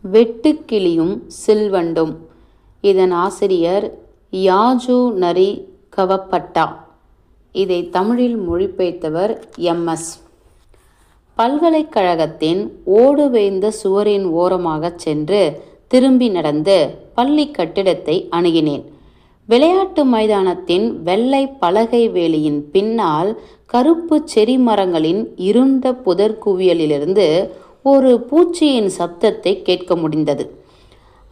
வெட்டுக்கிளியும் சில்வண்டும். இதன் ஆசிரியர் யாஜு நரி கவப்பட்டா. இதை தமிழில் மொழிபெயர்த்தவர் MS. பல்கலைக்கழகத்தின் ஓடு வேய்ந்த சுவரின் ஓரமாகச் சென்று திரும்பி நடந்து பள்ளி கட்டிடத்தை அணுகினேன். விளையாட்டு மைதானத்தின் வெள்ளை பலகை வேலியின் பின்னால் கருப்பு செரி மரங்களின் இருண்ட புதர் குவியலிலிருந்து ஒரு பூச்சியின் சப்தத்தை கேட்க முடிந்தது.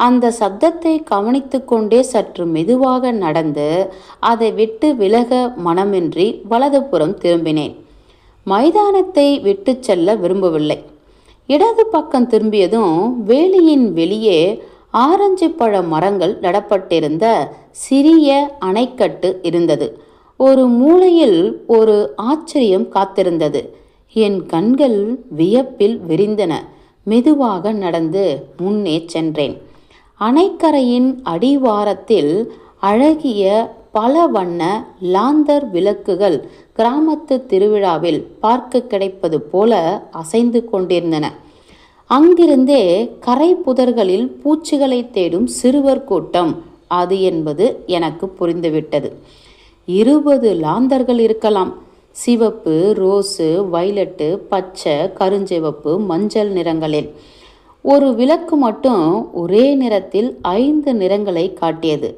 அந்த சப்தத்தை கவனித்து கொண்டே சற்று மெதுவாக நடந்து அதை விட்டு விலக மனமின்றி வலதுபுறம் திரும்பினேன். மைதானத்தை விட்டு செல்ல விரும்பவில்லை. இடது பக்கம் திரும்பியதும் வேலியின் வெளியே ஆரஞ்சு பழ மரங்கள் நடப்பட்டிருந்த சிறிய அணைக்கட்டு இருந்தது. ஒரு மூலையில் ஒரு ஆச்சரியம் காத்திருந்தது. என் கண்கள் வியப்பில் விரிந்தன. மெதுவாக நடந்து முன்னே சென்றேன். அணைக்கரையின் அடிவாரத்தில் அழகிய பல வண்ண லாந்தர் விளக்குகள் கிராமத்து திருவிழாவில் பார்க்க கிடைப்பது போல அசைந்து கொண்டிருந்தன. அங்கிருந்தே கரை புதர்களில் பூச்சிகளை தேடும் சிறுவர் கூட்டம் அது என்பது எனக்கு புரிந்துவிட்டது. 20 லாந்தர்கள் இருக்கலாம். சிவப்பு, ரோஸு, வைலட்டு, பச்சை, கருஞ்சிவப்பு, மஞ்சள் நிறங்களில். ஒரு விளக்கு மட்டும் ஒரே நிறத்தில் 5 நிறங்களை காட்டியது.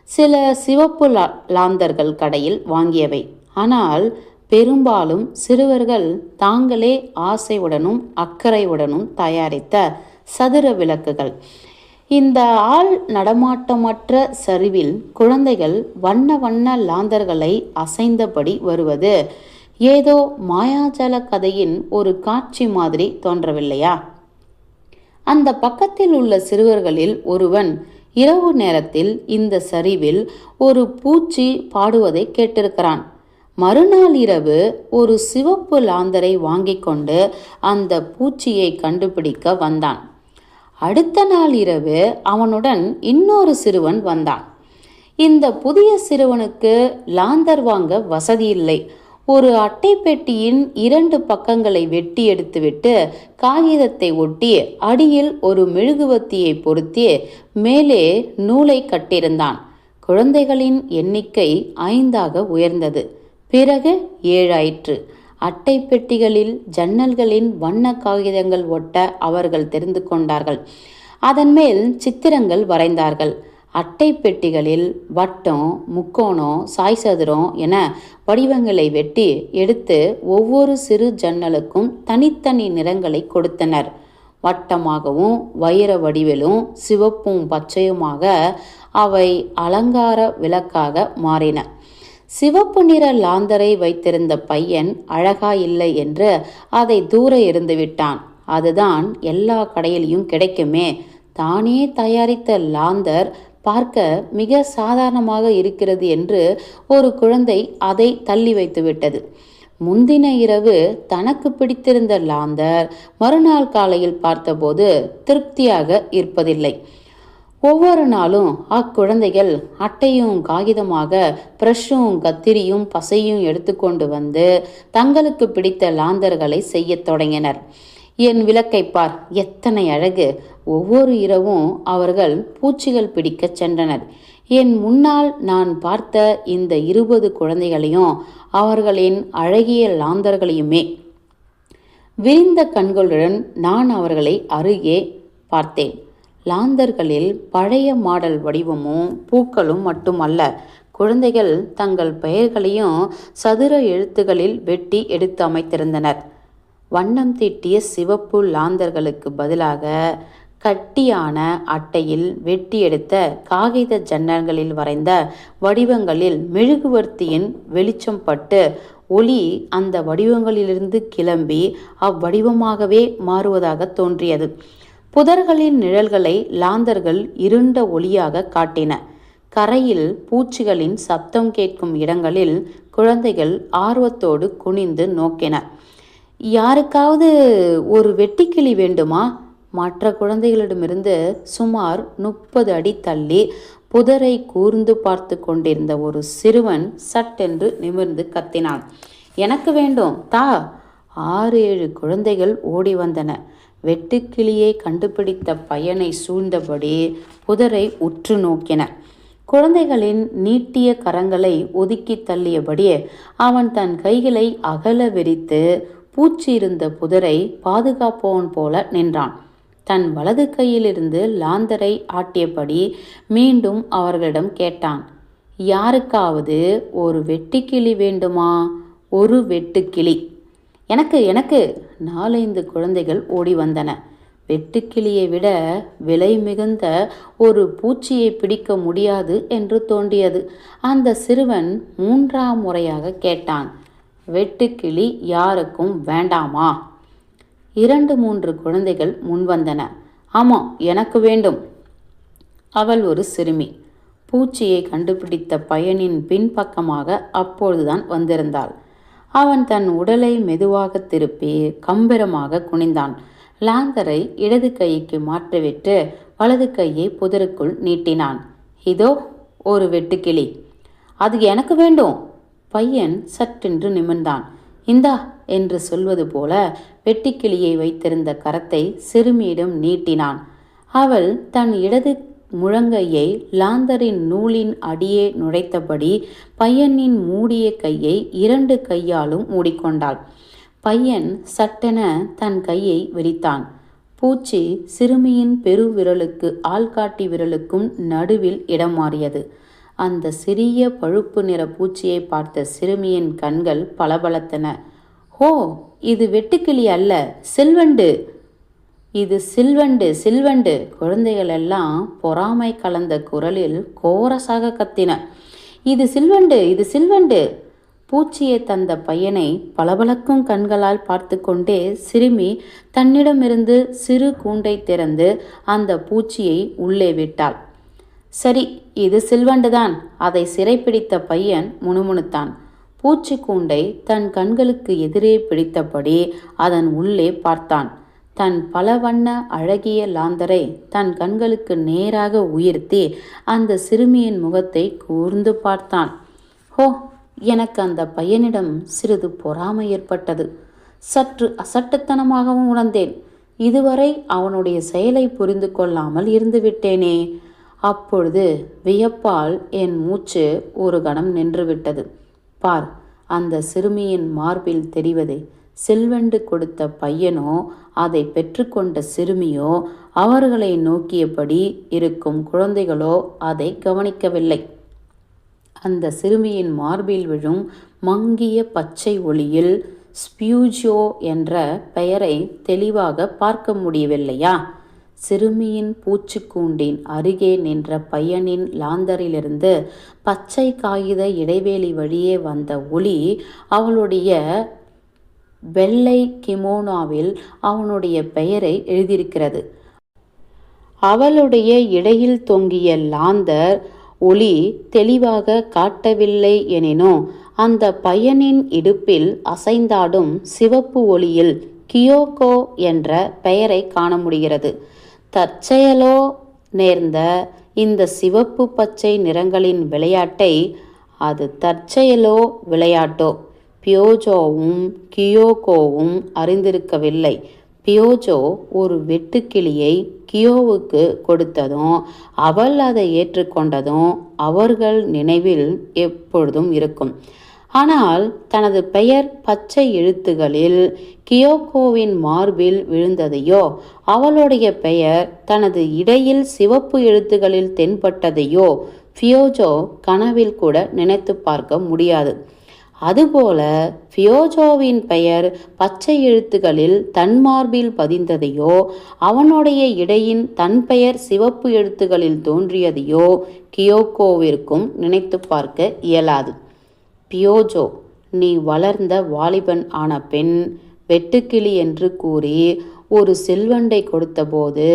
சில சிவப்பு லாந்தர்கள் கடையில் வாங்கியவை. ஆனால் பெரும்பாலும் சிறுவர்கள் தாங்களே ஆசையுடனும் அக்கறையுடனும் தயாரித்த சதுர விளக்குகள். இந்த ஆள் நடமாட்டமற்ற சரிவில் குழந்தைகள் வண்ண வண்ண லாந்தர்களை அசைந்தபடி வருவது ஏதோ மாயாஜால கதையின் ஒரு காட்சி மாதிரி தோன்றவில்லையா? அந்த பக்கத்தில் உள்ள சிறுவர்களில் ஒருவன் இரவு நேரத்தில் இந்த சரிவில் ஒரு பூச்சி பாடுவதை கேட்டிருக்கிறான். மறுநாள் இரவு ஒரு சிவப்பு லாந்தரை வாங்கி கொண்டு அந்த பூச்சியை கண்டுபிடிக்க வந்தான். அடுத்த நாள் இரவு அவனுடன் இன்னொரு சிறுவன் வந்தான். இந்த புதிய சிறுவனுக்கு லாந்தர் வாங்க வசதி இல்லை. ஒரு அட்டை பெட்டியின் 2 பக்கங்களை வெட்டி எடுத்துவிட்டு காகிதத்தை ஒட்டி அடியில் ஒரு மெழுகுவத்தியை பொருத்தி மேலே நூலை கட்டியிருந்தான். குழந்தைகளின் எண்ணிக்கை 5ஆக உயர்ந்தது. பிறகு 7 ஆயிற்று. அட்டை பெட்டிகளில் ஜன்னல்களின் வண்ண காகிதங்கள் ஒட்ட அவர்கள் தெரிந்து கொண்டார்கள். அதன் மேல் சித்திரங்கள் வரைந்தார்கள். அட்டை பெட்டிகளில் வட்டம், முக்கோணம், சாய்சதுரம் என வடிவங்களை வெட்டி எடுத்து ஒவ்வொரு சிறு ஜன்னலுக்கும் தனித்தனி நிறங்களை கொடுத்தனர். வட்டமாகவும் வைர வடிவிலும் சிவப்பும் பச்சையுமாக அவை அலங்கார விளக்காக மாறின. சிவப்பு நிற லாந்தரை வைத்திருந்த பையன் அழகா இல்லை என்று அதை தூர எறிந்து விட்டான். அதுதான் எல்லா கடையிலையும் கிடைக்குமே. தானே தயாரித்த லாந்தர் பார்க்க மிக சாதாரணமாக இருக்கிறது என்று ஒரு குழந்தை அதை தள்ளி வைத்து விட்டது. முந்தின இரவு தனக்கு பிடித்திருந்த லாந்தர் மறுநாள் காலையில் பார்த்தபோது திருப்தியாக இருப்பதில்லை. ஒவ்வொரு நாளும் அக்குழந்தைகள் அட்டையும் காகிதமாக பிரஷும் கத்திரியும் பசையும் எடுத்துக்கொண்டு வந்து தங்களுக்கு பிடித்த லாந்தர்களை செய்ய தொடங்கினர். என் விளக்கை பார், எத்தனை அழகு! ஒவ்வொரு இரவும் அவர்கள் பூச்சிகள் பிடிக்க சென்றனர். என் முன்னால் நான் பார்த்த இந்த 20 குழந்தைகளையும் அவர்களின் அழகிய லாந்தர்களையுமே விரிந்த கண்களுடன் நான் அவர்களை அருகே பார்த்தேன். லாந்தர்களில் பழைய மாடல் வடிவமும் பூக்களும் மட்டுமல்ல, குழந்தைகள் தங்கள் பெயர்களையும் சதுர எழுத்துகளில் வெட்டி எடுத்து அமைத்திருந்தனர். வண்ணம் தீட்டிய சிவப்பு லாந்தர்களுக்கு பதிலாக கட்டியான அட்டையில் வெட்டி எடுத்த காகித ஜன்னல்களில் வரைந்த வடிவங்களில் மெழுகுவர்த்தியின் வெளிச்சம் பட்டு ஒளி அந்த வடிவங்களிலிருந்து கிளம்பி அவ்வடிவமாகவே மாறுவதாக தோன்றியது. புதர்களின் நிழல்களை லாந்தர்கள் இருண்ட ஒளியாக காட்டின. கரையில் பூச்சிகளின் சப்தம் கேட்கும் இடங்களில் குழந்தைகள் ஆர்வத்தோடு குனிந்து நோக்கின. யாருக்காவது ஒரு வெட்டிக்கிளி வேண்டுமா? மற்ற குழந்தைகளிடமிருந்து சுமார் 30 அடி தள்ளி புதரை கூர்ந்து பார்த்து கொண்டிருந்த ஒரு சிறுவன் சட்டென்று நிமிர்ந்து கத்தினான். எனக்கு வேண்டும், தா! 6-7 குழந்தைகள் ஓடி வந்தன. வெட்டுக்கிளியை கண்டுபிடித்த பையனை சூழ்ந்தபடி புதரை உற்று நோக்கின. குழந்தைகளின் நீட்டிய கரங்களை ஒதுக்கி தள்ளியபடியே அவன் தன் கைகளை அகல விரித்து பூச்சி இருந்த புதரை பாதுகாப்பவன் போல நின்றான். தன் வலது கையிலிருந்து லாந்தரை ஆட்டியபடி மீண்டும் அவர்களிடம் கேட்டான், யாருக்காவது ஒரு வெட்டுக்கிளி வேண்டுமா? ஒரு வெட்டுக்கிளி. எனக்கு எனக்கு 4-5 குழந்தைகள் ஓடி வந்தன. வெட்டுக்கிளியை விட விலை மிகுந்த ஒரு பூச்சியை பிடிக்க முடியாது என்று தோன்றியது. அந்த சிறுவன் 3ஆம் முறையாக கேட்டான், வெட்டுக்கிளி யாருக்கும் வேண்டாமா? 2-3 குழந்தைகள் முன்வந்தன. ஆமாம், எனக்கு வேண்டும். அவள் ஒரு சிறுமி. பூச்சியை கண்டுபிடித்த பையனின் பின்பக்கமாக அப்பொழுதுதான் வந்திருந்தாள். அவன் தன் உடலை மெதுவாக திருப்பி கம்பீரமாக குனிந்தான். லாந்தரை இடது கைக்கு மாற்றிவிட்டு வலது கையை புதருக்குள் நீட்டினான். இதோ ஒரு வெட்டுக்கிளி. அது எனக்கு வேண்டும். பையன் சற்றென்று நிமிர்ந்தான். இந்தா என்று சொல்வது போல வெட்டுக்கிளியை வைத்திருந்த கரத்தை சிறுமியிடம் நீட்டினான். அவள் தன் இடது முழங்கையை லாந்தரின் நூலின் அடியே நுழைத்தபடி பையனின் மூடிய கையை 2 கையாலும் மூடிக்கொண்டாள். பையன் சட்டென தன் கையை விரித்தான். பூச்சி சிறுமியின் பெருவிரலுக்கு ஆள்காட்டி விரலுக்கும் நடுவில் இடம் மாறியது. அந்த சிறிய பழுப்பு நிற பூச்சியை பார்த்த சிறுமியின் கண்கள் பளபளத்தன. ஓ, இது வெட்டுக்கிளி அல்ல, சில்வண்டு. இது சில்வண்டு, சில்வண்டு. குழந்தைகள் எல்லாம் பொறாமை கலந்த குரலில் கோரசாக கத்தின. இது சில்வண்டு, இது சில்வண்டு. பூச்சியை தந்த பையனை பளபளக்கும் கண்களால் பார்த்து கொண்டே சிறுமி தன்னிடமிருந்து சிறு கூண்டை திறந்து அந்த பூச்சியை உள்ளே விட்டாள். சரி, இது சில்வண்டுதான். அதை சிறைப்பிடித்த பையன் முணுமுணுத்தான். பூச்சி கூண்டை தன் கண்களுக்கு எதிரே பிடித்தபடி அதன் உள்ளே பார்த்தான். தன் பல வண்ண அழகிய லாந்தரை தன் கண்களுக்கு நேராக உயர்த்தி அந்த சிறுமியின் முகத்தை கூர்ந்து பார்த்தான். ஹோ, எனக்கு அந்த பையனிடம் சிறிது பொறாமை ஏற்பட்டது. சற்று அசட்டுத்தனமாகவும் உணர்ந்தேன். இதுவரை அவனுடைய செயலை புரிந்து கொள்ளாமல் இருந்துவிட்டேனே. அப்பொழுது வியப்பால் என் மூச்சு ஒரு கணம் நின்றுவிட்டது. பார், அந்த சிறுமியின் மார்பில் தெரிவதை சில்வண்டு கொடுத்த பையனோ அதை பெற்றுக்கொண்ட சிறுமியோ அவர்களை நோக்கியபடி இருக்கும் குழந்தைகளோ அதை கவனிக்கவில்லை. அந்த சிறுமியின் மார்பில் விழும் மங்கிய பச்சை ஒளியில் ஸ்பியூஜோ என்ற பெயரை தெளிவாக பார்க்க முடியவில்லையா? சிறுமியின் பூச்சிக்கூண்டின் அருகே நின்ற பையனின் லாந்தரிலிருந்து பச்சை காகித இடைவேளி வழியே வந்த ஒளி அவளுடைய வெள்ளை கிமோனாவில் அவனுடைய பெயரை எழுதியிருக்கிறது. அவளுடைய இடையில் தொங்கிய லாந்தர் ஒளி தெளிவாக காட்டவில்லை எனினும் அந்த பையனின் இடுப்பில் அசைந்தாடும் சிவப்பு ஒளியில் கியோகோ என்ற பெயரை காண முடிகிறது. தற்செயலோ நேர்ந்த இந்த சிவப்பு பச்சை நிறங்களின் விளையாட்டை, அது தற்செயலோ விளையாட்டோ, பியோஜோவும் கியோகோவும் அறிந்திருக்கவில்லை. பியோஜோ ஒரு வெட்டுக்கிளியை கியோவுக்கு கொடுத்ததும் அவள் அதை ஏற்றுக்கொண்டதும் அவர்கள் நினைவில் எப்பொழுதும் இருக்கும். ஆனால் தனது பெயர் பச்சை எழுத்துகளில் கியோகோவின் மார்பில் விழுந்ததையோ அவளுடைய பெயர் தனது இடையில் சிவப்பு எழுத்துகளில் தென்பட்டதையோ பியோஜோ கனவில் கூட நினைத்து பார்க்க முடியாது. அதுபோல பியோஜோவின் பெயர் பச்சை எழுத்துகளில் தன் மார்பில் பதிந்ததையோ அவனுடைய இடையின் தன் பெயர் சிவப்பு எழுத்துகளில் தோன்றியதையோ கியோகோவிற்கும் நினைத்து பார்க்க இயலாது. பியோஜோ, நீ வளர்ந்த வாலிபன் ஆன பெண் வெட்டுக்கிளி என்று கூறி ஒரு செல்வண்டை கொடுத்தபோது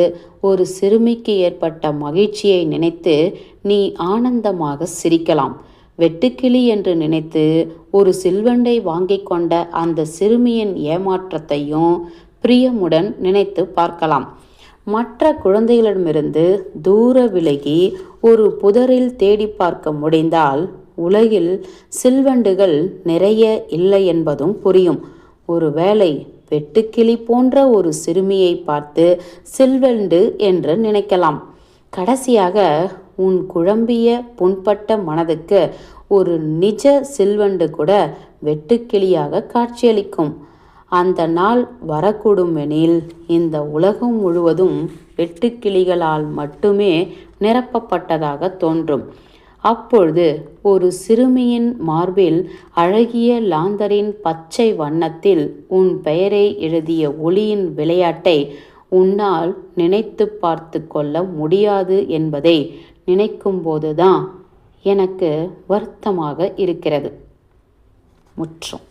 ஒரு சிறுமிக்கு ஏற்பட்ட மகிழ்ச்சியை நினைத்து நீ ஆனந்தமாக சிரிக்கலாம். வெட்டுக்கிளி என்று நினைத்து ஒரு சில்வண்டை வாங்கி கொண்ட அந்த சிறுமியின் ஏமாற்றத்தையும் பிரியமுடன் நினைத்து பார்க்கலாம். மற்ற குழந்தைகளிடமிருந்து தூர விலகி ஒரு புதரில் தேடி பார்க்க முடிந்தால் உலகில் சில்வண்டுகள் நிறைய இல்லை என்பதும் புரியும். ஒருவேளை வெட்டுக்கிளி போன்ற ஒரு சிறுமியை பார்த்து சில்வெண்டு என்று நினைக்கலாம். கடைசியாக உன் குழம்பிய புண்பட்ட மனதுக்கு ஒரு நிஜ சில்வண்டு கூட வெட்டுக்கிளியாக காட்சியளிக்கும். அந்த நாள் வரக்கூடுமெனில் இந்த உலகம் முழுவதும் வெட்டுக்கிளிகளால் மட்டுமே நிரப்பப்பட்டதாக தோன்றும். அப்பொழுது ஒரு சிறுமியின் மார்பில் அழகிய லாந்தரின் பச்சை வண்ணத்தில் உன் பெயரை எழுதிய ஒளியின் விளையாட்டை உன்னால் நினைத்து பார்த்து கொள்ள முடியாது என்பதை நினைக்கும்போதுதான் எனக்கு வருத்தமாக இருக்கிறது. முற்றும்.